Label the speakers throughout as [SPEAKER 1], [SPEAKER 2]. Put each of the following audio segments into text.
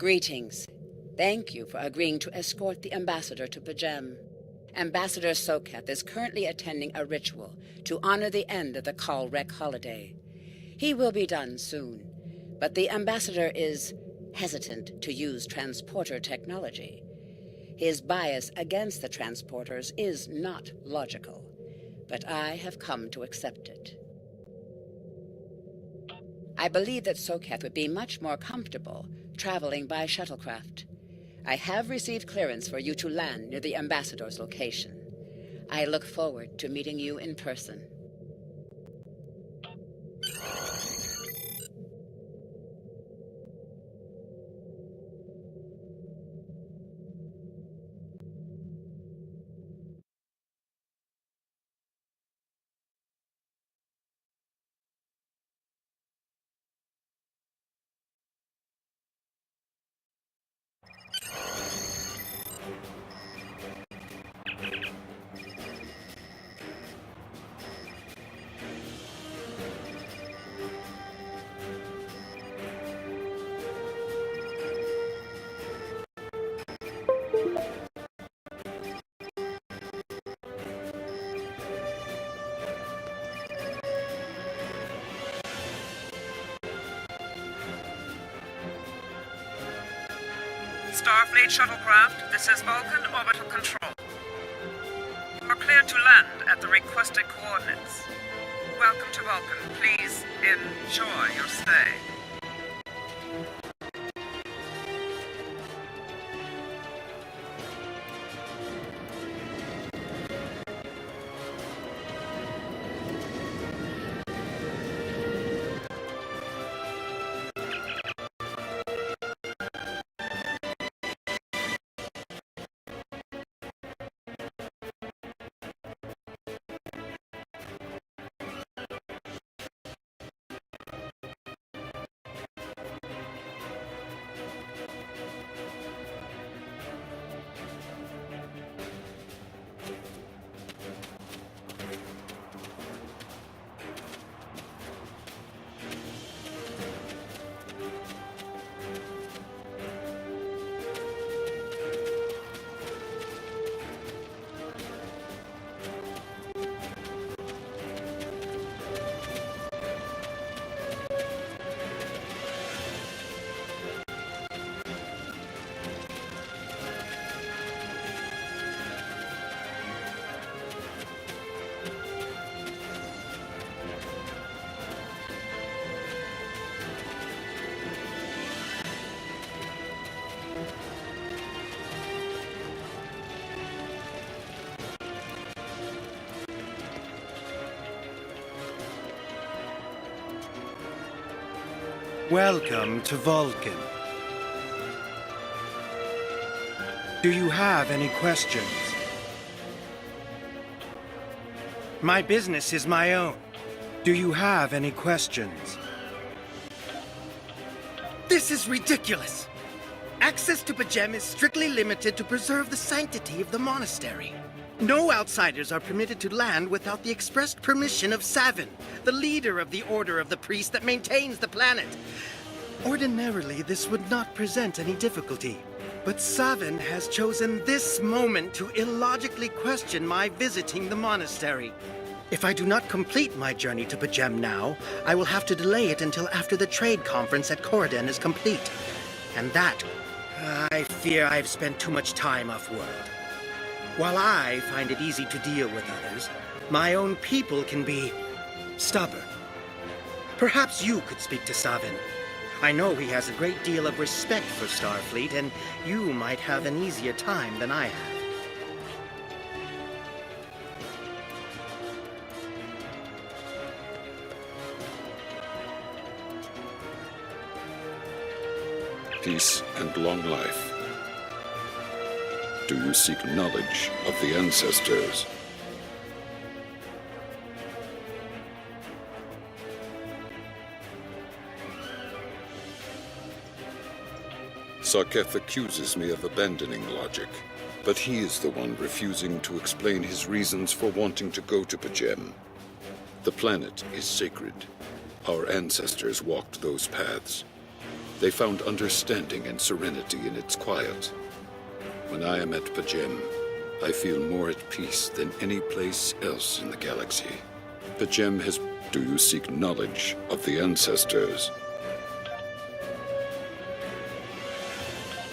[SPEAKER 1] Greetings. Thank you for agreeing to escort the ambassador to Pajem. Ambassador Soketh is currently attending a ritual to honor the end of the Kalrek holiday. He will be done soon, but the ambassador is hesitant to use transporter technology. His bias against the transporters is not logical, but I have come to accept it. I believe that Soketh would be much more comfortable traveling by shuttlecraft. I have received clearance for you to land near the ambassador's location. I look forward to meeting you in person.
[SPEAKER 2] Starfleet shuttlecraft, this is Vulcan Orbital Control. You are cleared to land at the requested coordinates. Welcome to Vulcan. Please enjoy your stay.
[SPEAKER 3] Welcome to Vulcan. Do you have any questions? My business is my own. Do you have any questions? This is ridiculous! Access to Pajem is strictly limited to preserve the sanctity of the monastery. No outsiders are permitted to land without the expressed permission of Savin, the leader of the Order of the Priest that maintains the planet. Ordinarily, this would not present any difficulty. But Savin has chosen this moment to illogically question my visiting the monastery. If I do not complete my journey to Pajem now, I will have to delay it until after the trade conference at Corden is complete. And that, I fear I've spent too much time off-world. While I find it easy to deal with others, my own people can be stubborn. Perhaps you could speak to Savin. I know he has a great deal of respect for Starfleet, and you might have an easier time than I have.
[SPEAKER 4] Peace and long life. Do you seek knowledge of the ancestors? Soketh accuses me of abandoning logic, but he is the one refusing to explain his reasons for wanting to go to Pajem. The planet is sacred. Our ancestors walked those paths. They found understanding and serenity in its quiet. When I am at Pajem, I feel more at peace than any place else in the galaxy. Pajem has... Do you seek knowledge of the ancestors?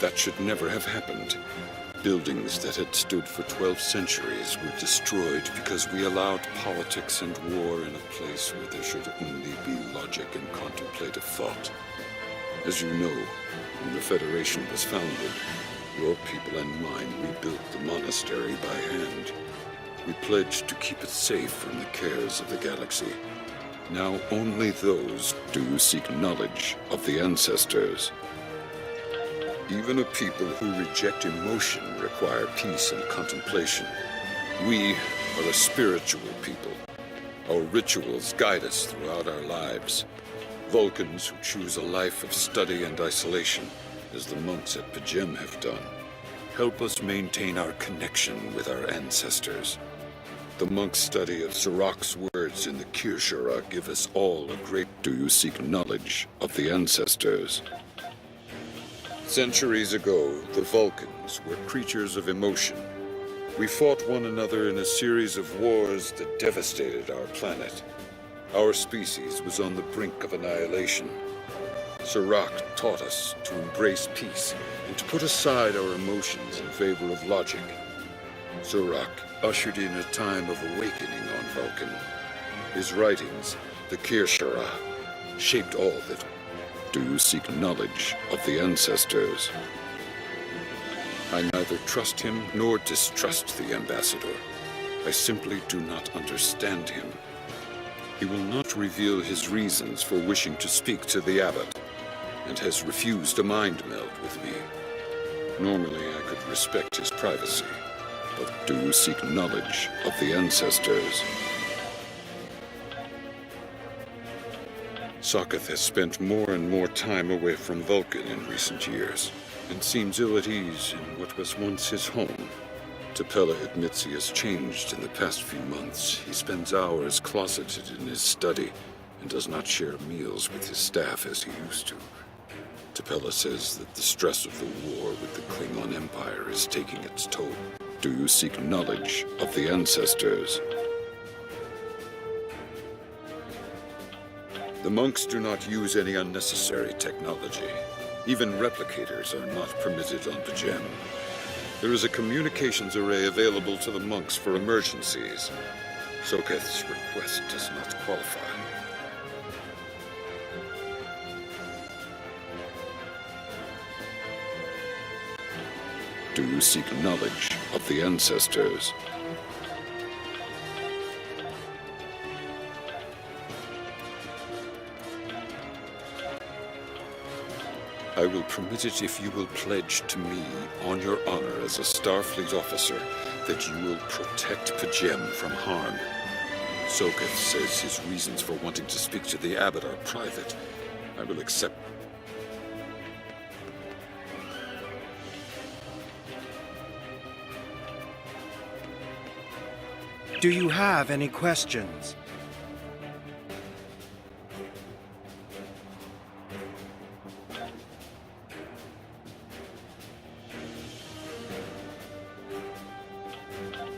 [SPEAKER 4] That should never have happened. Buildings that had stood for 12 centuries were destroyed because we allowed politics and war in a place where there should only be logic and contemplative thought. As you know, when the Federation was founded, your people and mine rebuilt the monastery by hand. We pledged to keep it safe from the cares of the galaxy. Now only those do seek knowledge of the ancestors. Even a people who reject emotion require peace and contemplation. We are a spiritual people. Our rituals guide us throughout our lives. Vulcans who choose a life of study and isolation, as the monks at Pajem have done, help us maintain our connection with our ancestors. The monk's study of Sirach's words in the Kirshara give us all a great... Do you seek knowledge of the ancestors? Centuries ago, the Vulcans were creatures of emotion. We fought one another in a series of wars that devastated our planet. Our species was on the brink of annihilation. Sirach taught us to embrace peace and to put aside our emotions in favor of logic. Sirach ushered in a time of awakening on Vulcan. His writings, the Kirshara, shaped all that... Do you seek knowledge of the ancestors? I neither trust him nor distrust the ambassador. I simply do not understand him. He will not reveal his reasons for wishing to speak to the abbot, and has refused a mind meld with me. Normally I could respect his privacy, but do you seek knowledge of the ancestors? Sokath has spent more and more time away from Vulcan in recent years, and seems ill at ease in what was once his home. Tapella admits he has changed in the past few months. He spends hours closeted in his study, and does not share meals with his staff as he used to. Tapella says that the stress of the war with the Klingon Empire is taking its toll. Do you seek knowledge of the ancestors? The monks do not use any unnecessary technology. Even replicators are not permitted on Pajem. There is a communications array available to the monks for emergencies. Sokath's request does not qualify. Do you seek knowledge of the ancestors? I will permit it if you will pledge to me, on your honor as a Starfleet officer, that you will protect Pajem from harm. Sokath says his reasons for wanting to speak to the abbot are private. I will accept.
[SPEAKER 3] Do you have any questions?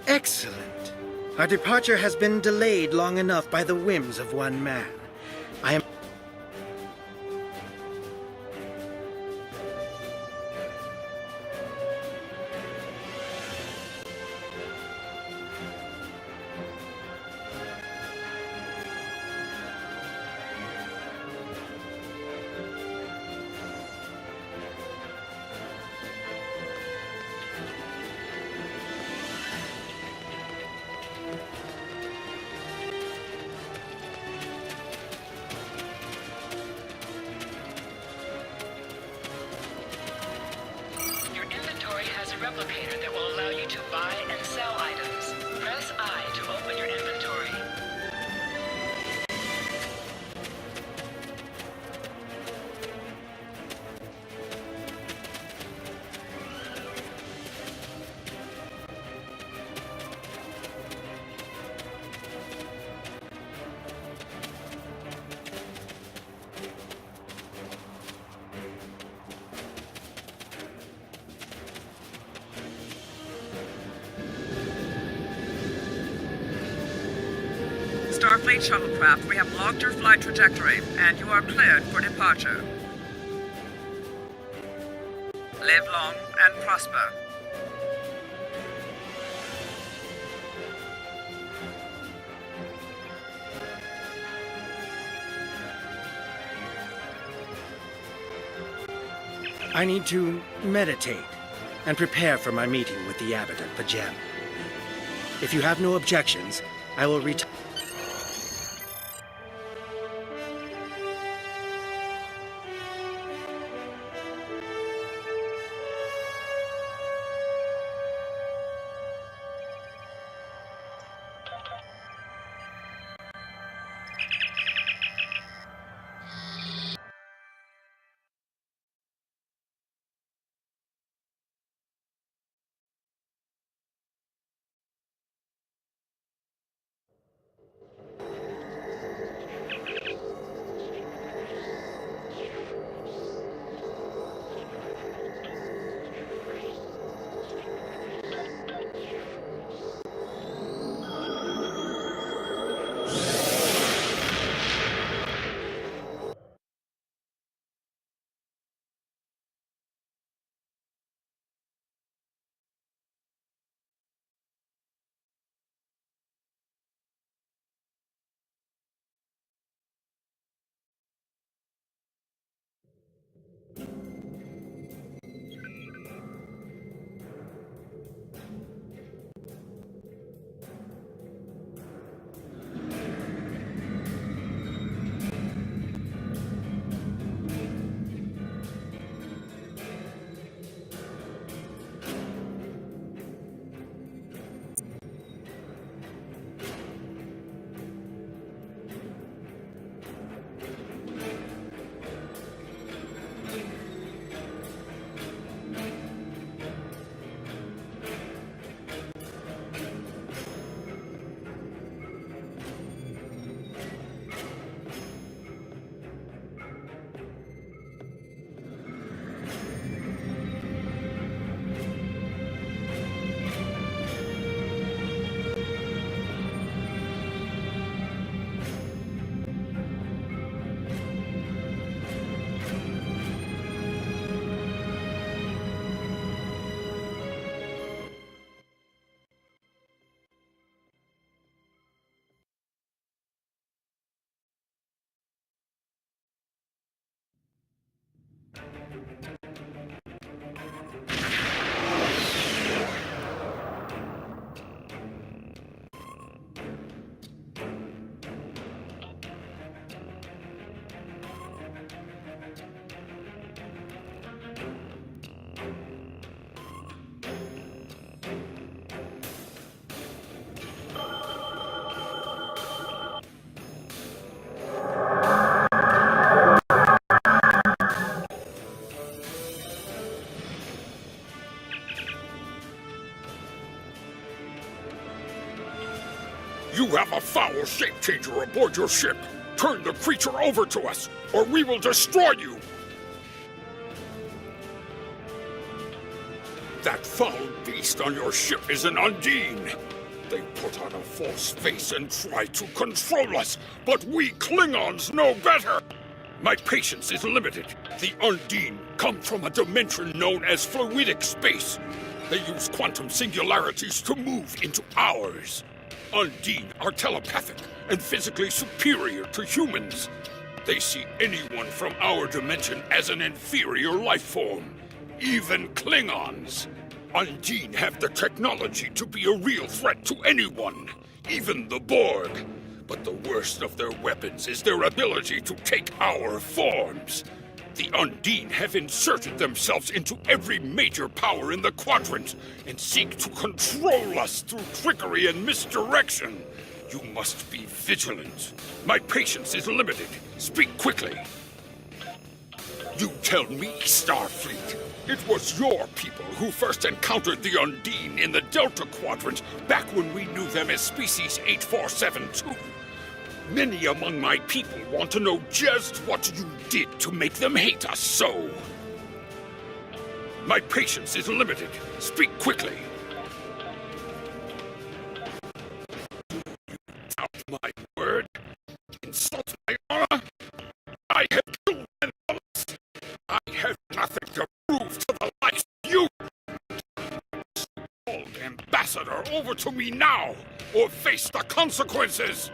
[SPEAKER 3] Excellent. Our departure has been delayed long enough by the whims of one man. I am...
[SPEAKER 5] Your inventory has a replicator that will allow you to buy and sell items. Press I to open your inventory.
[SPEAKER 2] Starfleet shuttlecraft, we have logged your flight trajectory, and you are cleared for departure. Live long and prosper.
[SPEAKER 3] I need to meditate and prepare for my meeting with the abbot at Pajem. If you have no objections, I will retire.
[SPEAKER 4] You have a foul shape-changer aboard your ship. Turn the creature over to us, or we will destroy you! That foul beast on your ship is an Undine. They put on a false face and try to control us, but we Klingons know better! My patience is limited. The Undine come from a dimension known as fluidic space. They use quantum singularities to move into ours. Undine are telepathic and physically superior to humans. They see anyone from our dimension as an inferior life form, even Klingons. Undine have the technology to be a real threat to anyone, even the Borg. But the worst of their weapons is their ability to take our forms. The Undine have inserted themselves into every major power in the quadrant and seek to control us through trickery and misdirection. You must be vigilant. My patience is limited. Speak quickly. You tell me, Starfleet. It was your people who first encountered the Undine in the Delta Quadrant back when we knew them as Species 8472. Many among my people want to know just what you did to make them hate us so. My patience is limited. Speak quickly. You doubt my word? I have killed Andorians. I have nothing to prove to the likes of you. Call the ambassador over to me now, or face the consequences.